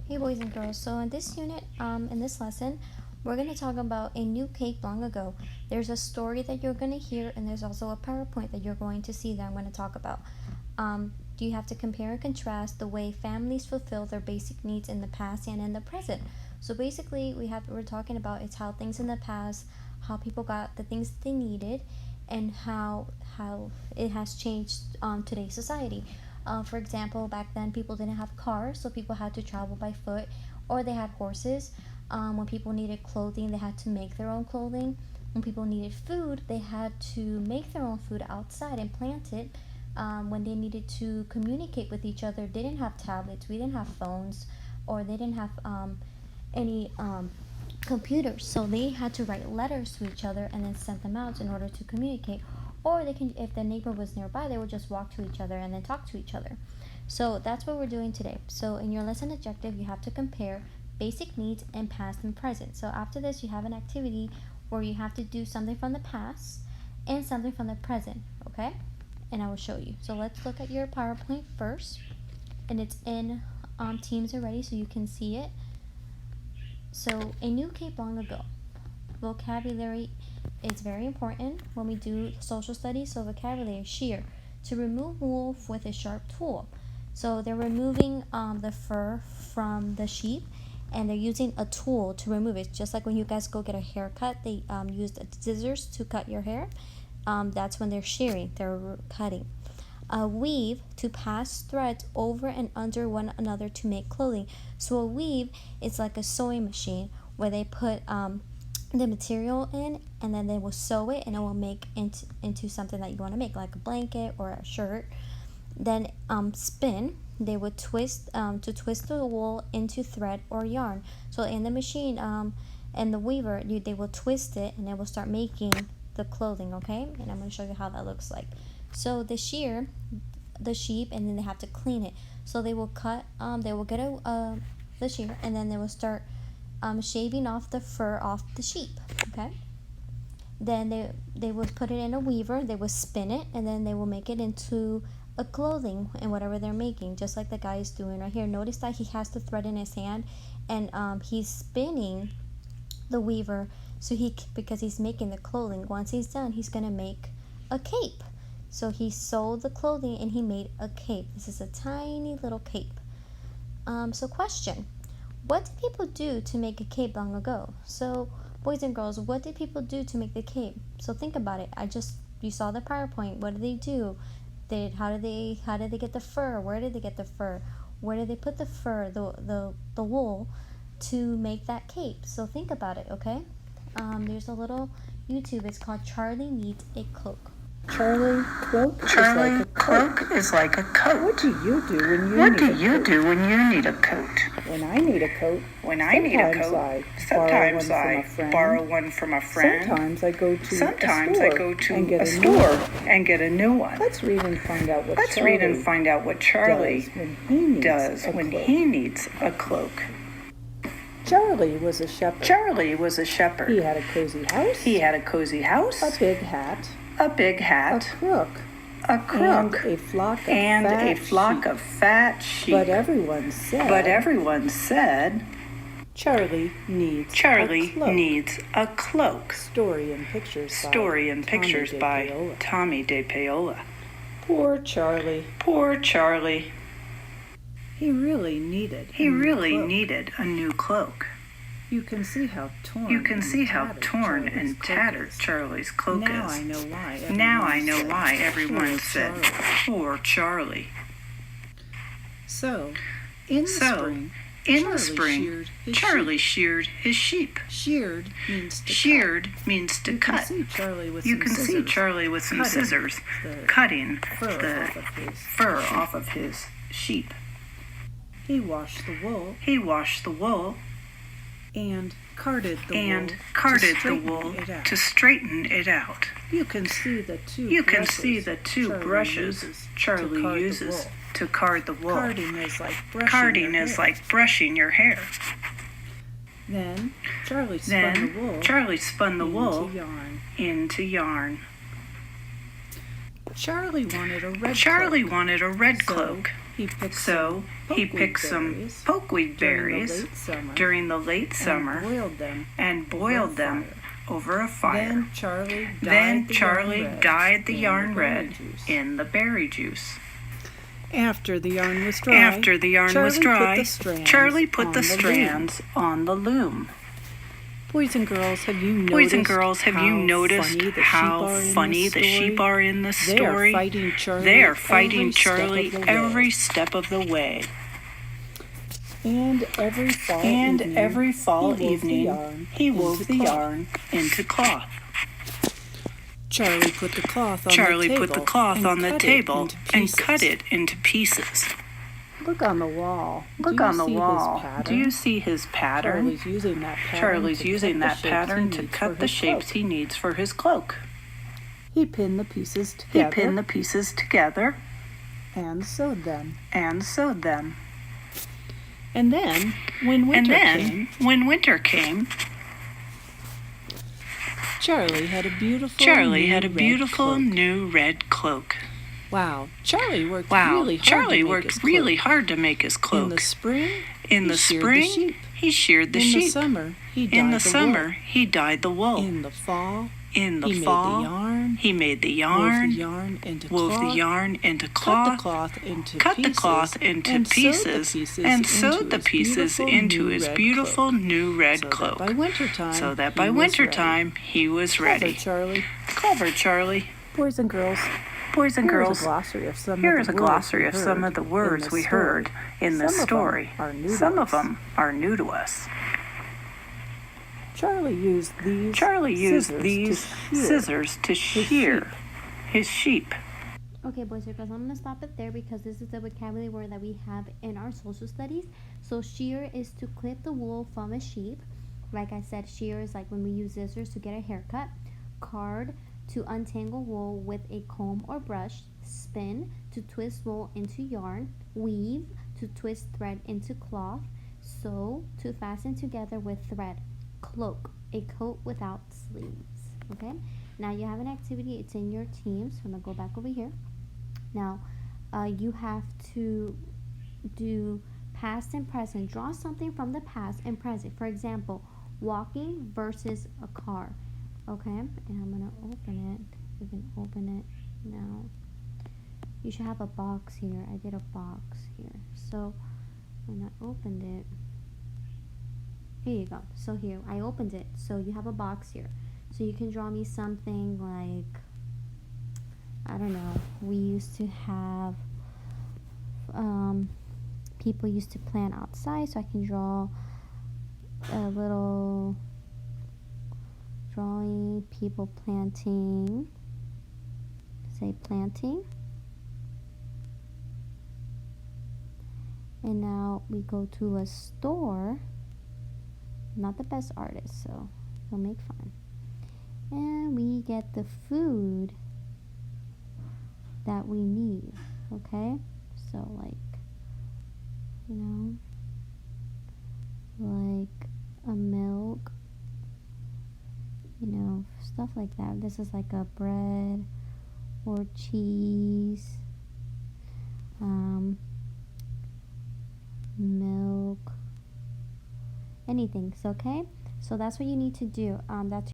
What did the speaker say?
Hey boys and girls, so in this unit, in this lesson, we're going to talk about a new cake long ago. There's a story that you're going to hear, and there's also a PowerPoint that you're going to see that I'm going to talk about. You have to compare and contrast the way families fulfill their basic needs in the past and in the present. So basically, we're talking about it's how things in the past, how people got the things they needed, and how it has changed today's society. For example, back then people didn't have cars, so people had to travel by foot, or they had horses. When people needed clothing, they had to make their own clothing. When people needed food, they had to make their own food outside and plant it. When they needed to communicate with each other, they didn't have tablets, we didn't have phones, or they didn't have any computers, so they had to write letters to each other and then send them out in order to communicate. Or they can, if the neighbor was nearby, they would just walk to each other and then talk to each other. So that's what we're doing today. So in your lesson objective, you have to compare basic needs and past and present. So after this, you have an activity where you have to do something from the past and something from the present, okay? And I will show you. So let's look at your PowerPoint first, and it's in Teams already, so you can see it. So a new cape long ago. Vocabulary is very important when we do social studies. So vocabulary: shear, to remove wool with a sharp tool. So they're removing the fur from the sheep, and they're using a tool to remove it. Just like when you guys go get a haircut, they use the scissors to cut your hair. That's when they're shearing, they're cutting. Weave, to pass threads over and under one another to make clothing. So a weave is like a sewing machine where they put the material in, and then they will sew it, and it will make into something that you want to make, like a blanket or a shirt. Then spin, they would twist to twist the wool into thread or yarn. So in the machine and the weaver, they will twist it, and it will start making the clothing. Okay, and I'm going to show you how that looks like. So the shear the sheep, and then they have to clean it. So they will cut they will get the shear, and then they will start shaving off the fur off the sheep. Okay, then they will put it in a weaver, they will spin it, and then they will make it into a clothing and whatever they're making, just like the guy is doing right here. Notice that he has the thread in his hand, and he's spinning the weaver, so because he's making the clothing. Once he's done, he's gonna make a cape. So he sewed the clothing and he made a cape. This is a tiny little cape. So question: what did people do to make a cape long ago? So boys and girls, what did people do to make the cape? So think about it. You saw the PowerPoint. What did they do? How did they get the fur? Where did they get the fur? Where did they put the fur, the wool, to make that cape? So think about it, okay? There's a little YouTube. It's called Charlie Needs a Cloak. Charlie, cloak is like a coat. What do you do when you What do you do when you need a coat? When I need a coat, sometimes I borrow one from a friend. Sometimes I go to a store and get a new one. Let's read and find out what Charlie does when he needs a cloak. Charlie was a shepherd. He had a cozy house. A big hat. A crook. And a flock of fat sheep. But everyone said Charlie needs a cloak. Story and pictures by Tommy DePaola. Poor Charlie. He really needed a new cloak. You can see how torn and tattered Charlie's cloak now is. Now I know why everyone said, "Poor Charlie." So, in the spring, Charlie sheared his sheep. Sheared means to cut. You can see Charlie with some scissors cutting the fur off of his sheep. He washed the wool and carded the wool to straighten it out. You can see the two brushes Charlie uses to card the wool. Carding is like brushing your hair. Then Charlie spun the wool into yarn. Charlie wanted a red cloak. he picked some pokeweed berries during the late summer and boiled them over a fire. Then Charlie dyed the yarn red in the berry juice. After the yarn was dry, Charlie put the strands on the loom. Boys and girls, have you noticed how funny the sheep are in the story? They are fighting Charlie every step of the way. And every fall evening, he wove the yarn into cloth. Charlie put the cloth on the table and cut it into pieces. Look on the wall. Do you see his pattern? Charlie's using that pattern to cut the shapes he needs for his cloak. He pinned the pieces together. And sewed them. And then, when winter came, Charlie had a beautiful new red cloak. Wow, Charlie worked really hard to make his cloak. In the spring, he sheared the sheep. In the summer, he dyed the wool. In the fall, he made the yarn, wove the yarn into cloth, cut the cloth into pieces, and sewed the pieces into his beautiful new red cloak, so that by wintertime he was ready. Clever Charlie. Boys and girls, here is a glossary of some of the words we heard in the story. Some of them are new to us. Charlie used these scissors to shear his sheep. Okay, boys and girls, I'm going to stop it there because this is the vocabulary word that we have in our social studies. So shear is to clip the wool from a sheep. Like I said, shear is like when we use scissors to get a haircut. Card, to untangle wool with a comb or brush. Spin, to twist wool into yarn. Weave, to twist thread into cloth. Sew, to fasten together with thread. Cloak, a coat without sleeves. Okay, now you have an activity. It's in your teams. I'm gonna go back over here. Now you have to do past and present. Draw something from the past and present. For example, walking versus a car. Okay, and I'm gonna open it. You can open it now. You should have a box here. I did a box here. So when I opened it, here you go. So here, I opened it. So you have a box here. So you can draw me something like, I don't know, we used to have, people used to plant outside. So I can draw a little drawing people planting, say planting. And now we go to a store. Not the best artist, so we'll make fun. And we get the food that we need, okay? So like, like a milk, stuff like that. This is like a bread or cheese, milk, anything. So okay, so that's what you need to do. That's